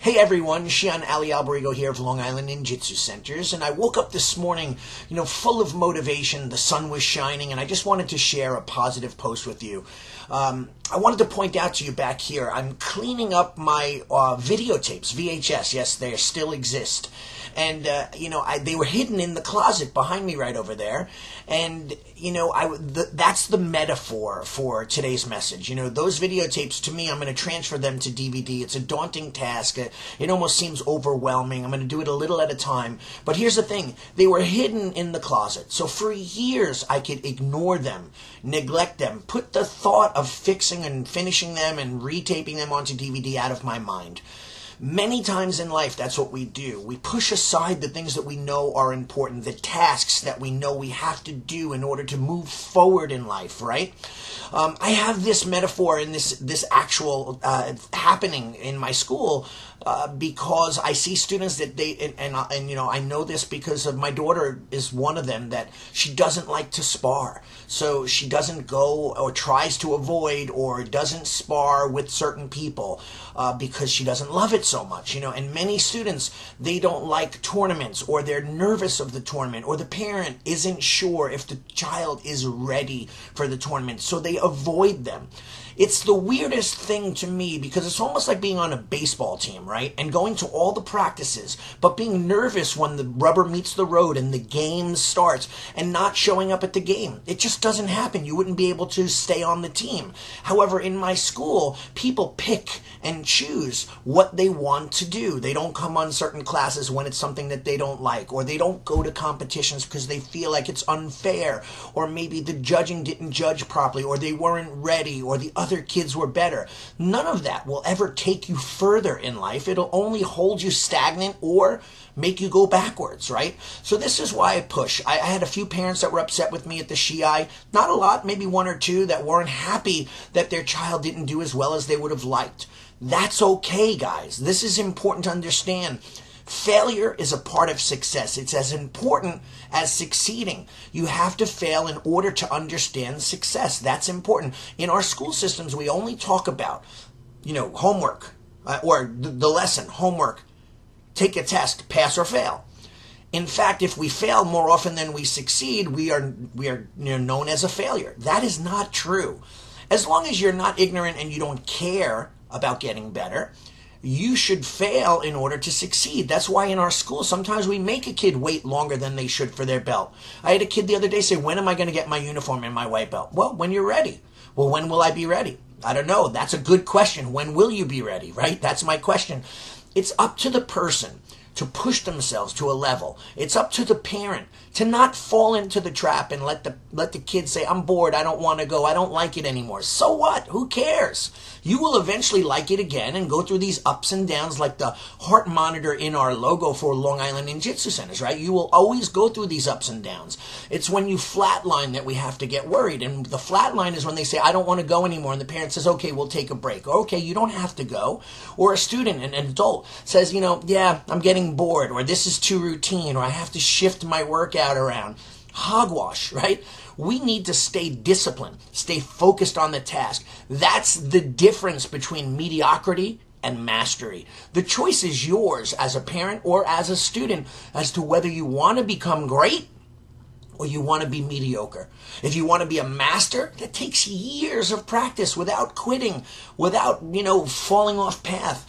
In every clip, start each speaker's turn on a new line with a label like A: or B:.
A: Hey everyone, Shion Ali Alberigo here of Long Island Ninjutsu Centers, and I woke up this morning, full of motivation. The sun was shining, and I just wanted to share a positive post with you. I wanted to point out to you back here, I'm cleaning up my videotapes, VHS. Yes, they still exist. And, they were hidden in the closet behind me right over there. And, that's the metaphor for today's message. Those videotapes, to me, I'm going to transfer them to DVD. It's a daunting task. It almost seems overwhelming. I'm going to do it a little at a time. But here's the thing. They were hidden in the closet. So for years, I could ignore them, neglect them, put the thought of fixing and finishing them and retaping them onto DVD out of my mind. Many times in life, that's what we do. We push aside the things that we know are important, the tasks that we know we have to do in order to move forward in life, right? I have this metaphor in this actual happening in my school because I see students that I know this because of my daughter is one of them, that she doesn't like to spar. So she doesn't go or tries to avoid or doesn't spar with certain people because she doesn't love it so much, and many students, they don't like tournaments, or they're nervous of the tournament, or the parent isn't sure if the child is ready for the tournament, so they avoid them. It's the weirdest thing to me because it's almost like being on a baseball team, right? And going to all the practices, but being nervous when the rubber meets the road and the game starts and not showing up at the game. It just doesn't happen. You wouldn't be able to stay on the team. However, in my school, people pick and choose what they want to do. They don't come on certain classes when it's something that they don't like, or they don't go to competitions because they feel like it's unfair, or maybe the judging didn't judge properly, or they weren't ready, or the other kids were better. None of that will ever take you further in life. It'll only hold you stagnant or make you go backwards, right? So this is why I push. I had a few parents that were upset with me at the Shiai. Not a lot, maybe one or two, that weren't happy that their child didn't do as well as they would have liked. That's okay, guys. This is important to understand. Failure is a part of success. It's as important as succeeding. You have to fail in order to understand success. That's important. In our school systems, we only talk about, homework, or the lesson, homework, take a test, pass or fail. In fact, if we fail more often than we succeed, we are known as a failure. That is not true. As long as you're not ignorant and you don't care about getting better, you should fail in order to succeed. That's why in our school, sometimes we make a kid wait longer than they should for their belt. I had a kid the other day say, when am I going to get my uniform and my white belt? Well, when you're ready. Well, when will I be ready? I don't know. That's a good question. When will you be ready, right? That's my question. It's up to the person to push themselves to a level. It's up to the parent to not fall into the trap and let the kid say, I'm bored, I don't want to go, I don't like it anymore. So what? Who cares? You will eventually like it again and go through these ups and downs like the heart monitor in our logo for Long Island Ninjutsu Centers, right? You will always go through these ups and downs. It's when you flatline that we have to get worried. And the flatline is when they say, I don't want to go anymore. And the parent says, okay, we'll take a break. Or, okay, you don't have to go. Or a student, an adult, says, yeah, I'm getting bored, or this is too routine, or I have to shift my workout around. Hogwash, right? We need to stay disciplined, stay focused on the task. That's the difference between mediocrity and mastery. The choice is yours as a parent or as a student as to whether you want to become great or you want to be mediocre. If you want to be a master, that takes years of practice without quitting, without, falling off path.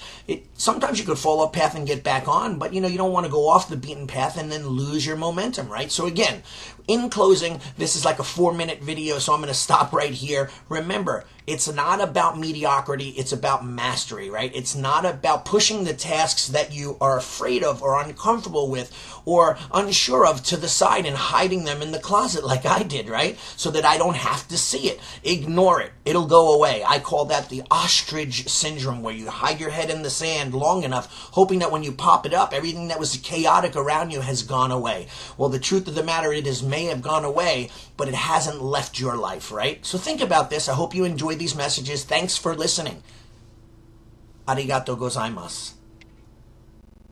A: Sometimes you could fall off path and get back on, but, you don't want to go off the beaten path and then lose your momentum, right? So again, in closing, this is like a 4-minute video, so I'm going to stop right here. Remember, it's not about mediocrity, it's about mastery, right? It's not about pushing the tasks that you are afraid of or uncomfortable with or unsure of to the side and hiding them in the closet like I did, right? So that I don't have to see it. Ignore it. It'll go away. I call that the Ostrich Syndrome, where you hide your head in the sand long enough, hoping that when you pop it up, everything that was chaotic around you has gone away. Well, the truth of the matter, it may have gone away, but it hasn't left your life, right? So think about this. I hope you enjoyed these messages. Thanks for listening. Arigato gozaimasu.